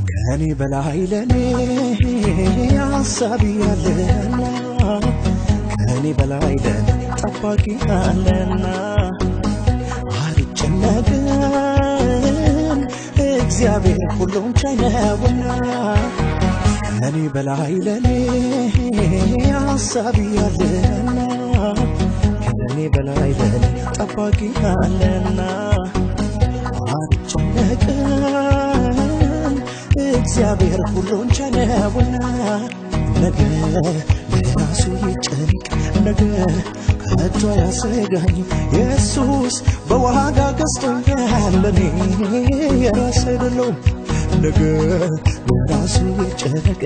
ከኔ በላይ ለኔ ያሳቢ ያለና ከኔ በላይ ለኔ ጠባቂ አለና አልጨነቅም እግዚአብሔር ሁሉን ቻይ ነውና ከኔ በላይ ለኔ ያሳቢ ያለና ከኔ በላይ ለኔ ጠባቂ አለና አልጨነቅም እግዚአብሔር ሁሉን ቻይ ነውና ነገ ለራሱ ይጨነቅ ነገ ከቶ ያሰጋኝ ኢየሱስ በዋጋ ገዝቶኛል ለኔ የራስ አይደለም ነገ ለራሱ ይጨነቅ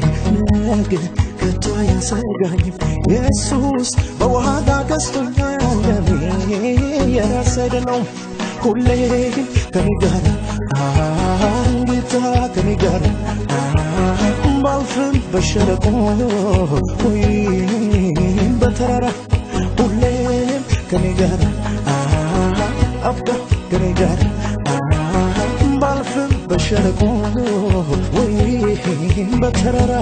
ነገ ከቶ ያሰጋኝ ኢየሱስ በዋጋ ገዝቶኛል ለኔ የራስ አይደለም ሁሌ ከኔ ጋር ጌታ ከኔ ጋር ባልፍም በሸለቆ ወይም በተራራ ሁሌም ከኔ ጋር አባ ከኔ ጋር ባልፍም በሸለቆ ወይም በተራራ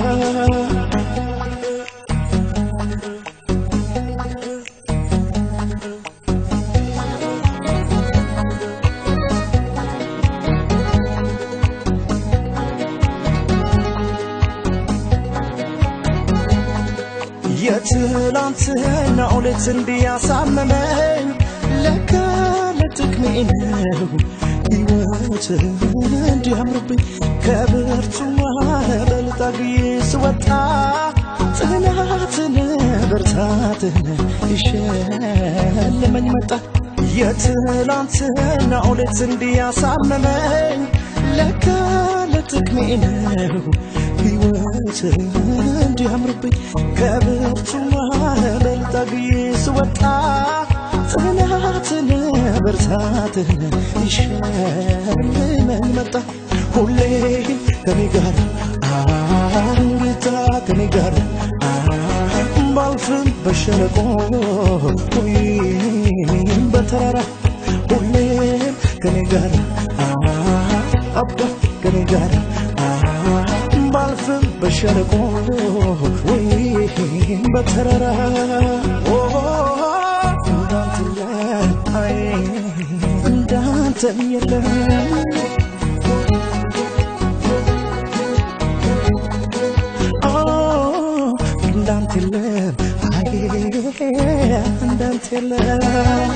የትላንትና ዑለት እንዲያሳመመኝ ለካ ለጥቅሜ ነው ሕይወት እንዲያምርብኝ ከብርቱ ማዕበል ታግዬ ስወጣ ጽናትን ብርታትን ይሸልመኝ መጣ የትላንትና ዑለት እንዲያሳመመኝ ለካ ለጥቅሜ ነው ሕይወት እንዲያምርብኝ ከብርቱ ማዕበል ታግዬ ስወጣ ጽናትን ብርታትን ይሸልመኝ መጣ ሁሌ ከኔ ጋር ጌታ ከኔ ጋር ባልፍም በሸለቆ ወይም በተራራ ሁሌም ከኔ ጋር አባ ከኔ ጋር ባልፍም በሸለቆ ወይም በተራራ እንዳንተ የለም እንዳንተ የለም እንዳንተ የለም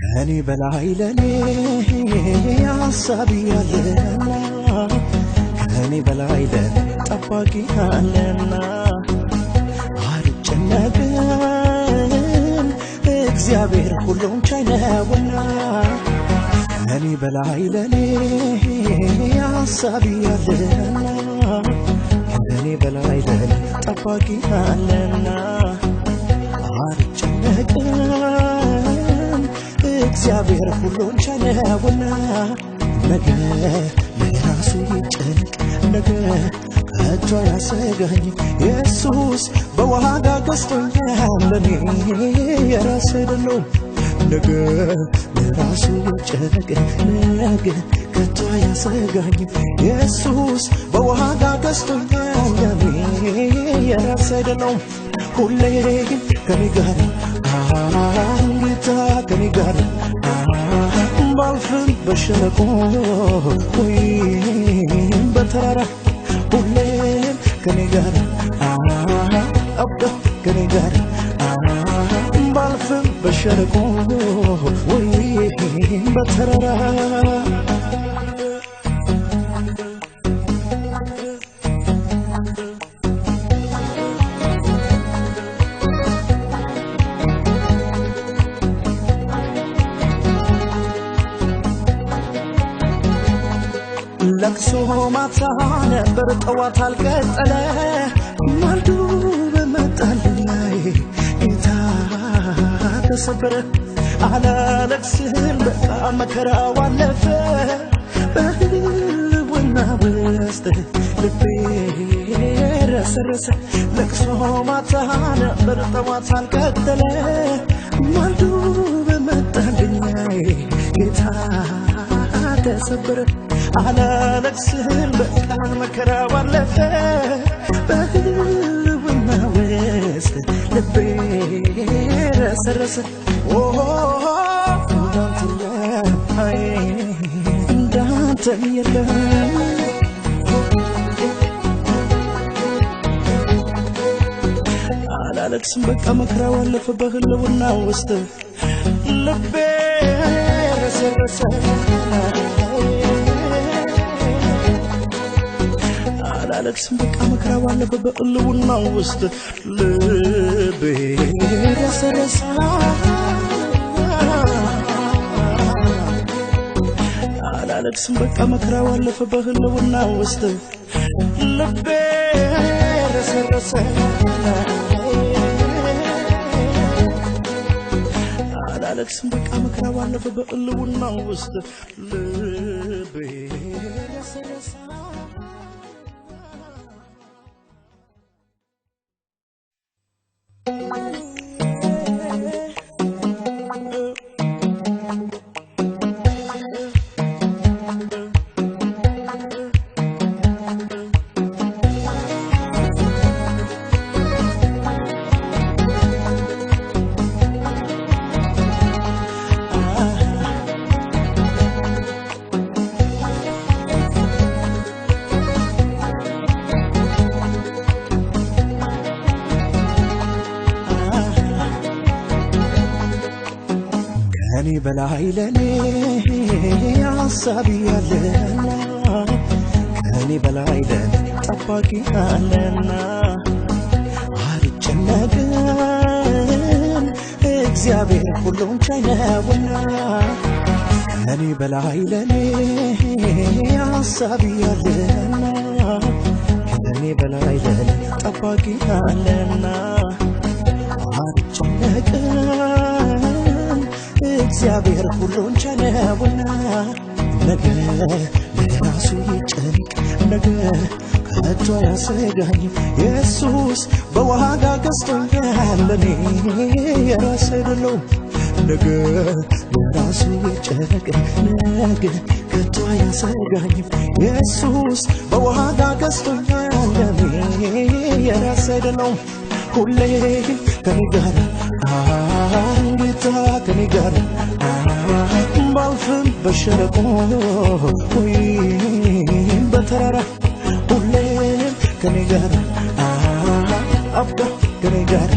ከኔ በላይ ለኔ ያሳቢ ያለና ከኔ በላይ ለኔ ጠባቂ አለና አልጨነቅም እግዚአብሔር ሁሉን ቻይ ነውና ከኔ በላይ ለኔ ያሳቢ ያለና ከኔ በላይ ለኔ ጠባቂ አለና አልጨነቅም እግዚአብሔር ሁሉን ቻይ ነውና ነገ ለራሱ ይጨነቅ ነገ ከቶ ያሰጋኝ ኢየሱስ በዋጋ ገዝቶኛል ለኔ የራስ አይደለም ነገ ለራሱ ይጨነቅ ነገ ከቶ ያሰጋኝ ኢየሱስ በዋጋ ገዝቶኛል ለኔ የራስ አይደለም ሁሌ ከኔ ጋር ጌታ ከኔ ጋር ባልፍም በሸለቆ ወይም በተራራ ሁሌም ከኔ ጋር አባ ከኔ ጋር ባልፍም በሸለቆ ወይም በተራራ ለቅሶ ማታ ነበር ጠዋት አልቀጠለ ማልዶ በመጣልኝ ላይ ጌታ ተሰበረ አላለቅስም በቃ መከራው አለፈ በህልውና ውስጥ ልቤ ረሰረሰ ለቅሶ ማታ ነበር ጠዋት አልቀጠለ ማልዶ በመጣልኝ ላይ ጌታ ተሰበረ አላለቅስም በቃ መከራው አለፈ በህልውና ውስጥ ልቤ ረሰረሰ እንዳንተ የለም አላለቅስም በቃ መከራው አለፈ በህልውና ውስጥ ልቤ ረሰረሰ አላለቅስም በቃ መከራው አለፈ በህልውና ውስጥ ልቤ ረሰረሰ አላለቅስም በቃ መከራው አለፈ በህልውና ውስጥ ልቤ ረሰረሰ አላለቅስም በቃ መከራው አለፈ በህልውና ውስጥ ልቤ ረሰረሰ ከኔ በላይ ለኔ ሐሳብ ያለና ከኔ በላይ ለኔ ጠባቂ አለና አልጨነቅም እግዚአብሔር ሁሉን ቻይ ነውና ከኔ በላይ ለኔ ሐሳብ ያለና ከኔ በላይ ለኔ ጠባቂ አለና አልጨነቅም እግዚአብሔር ሁሉን ቻይ ነውና ነገ ለራሱ ይጨነቅ ነገ ከቶ ያሰጋኝ ኢየሱስ በዋጋ ገዝቶኛል ለኔ የራሴ አይደለሁም ነገ ለራሱ ይጨነቅ ነገ ከቶ ያሰጋኝ ኢየሱስ በዋጋ ገዝቶኛል ለኔ የራሴ አይደለሁም ሁሌ ከኔ ጋር ጌታ ከኔ ጋር ባልፍም በሸለቆ ወይም በተራራ ሁሌም ከኔ ጋር አባ ከኔ ጋር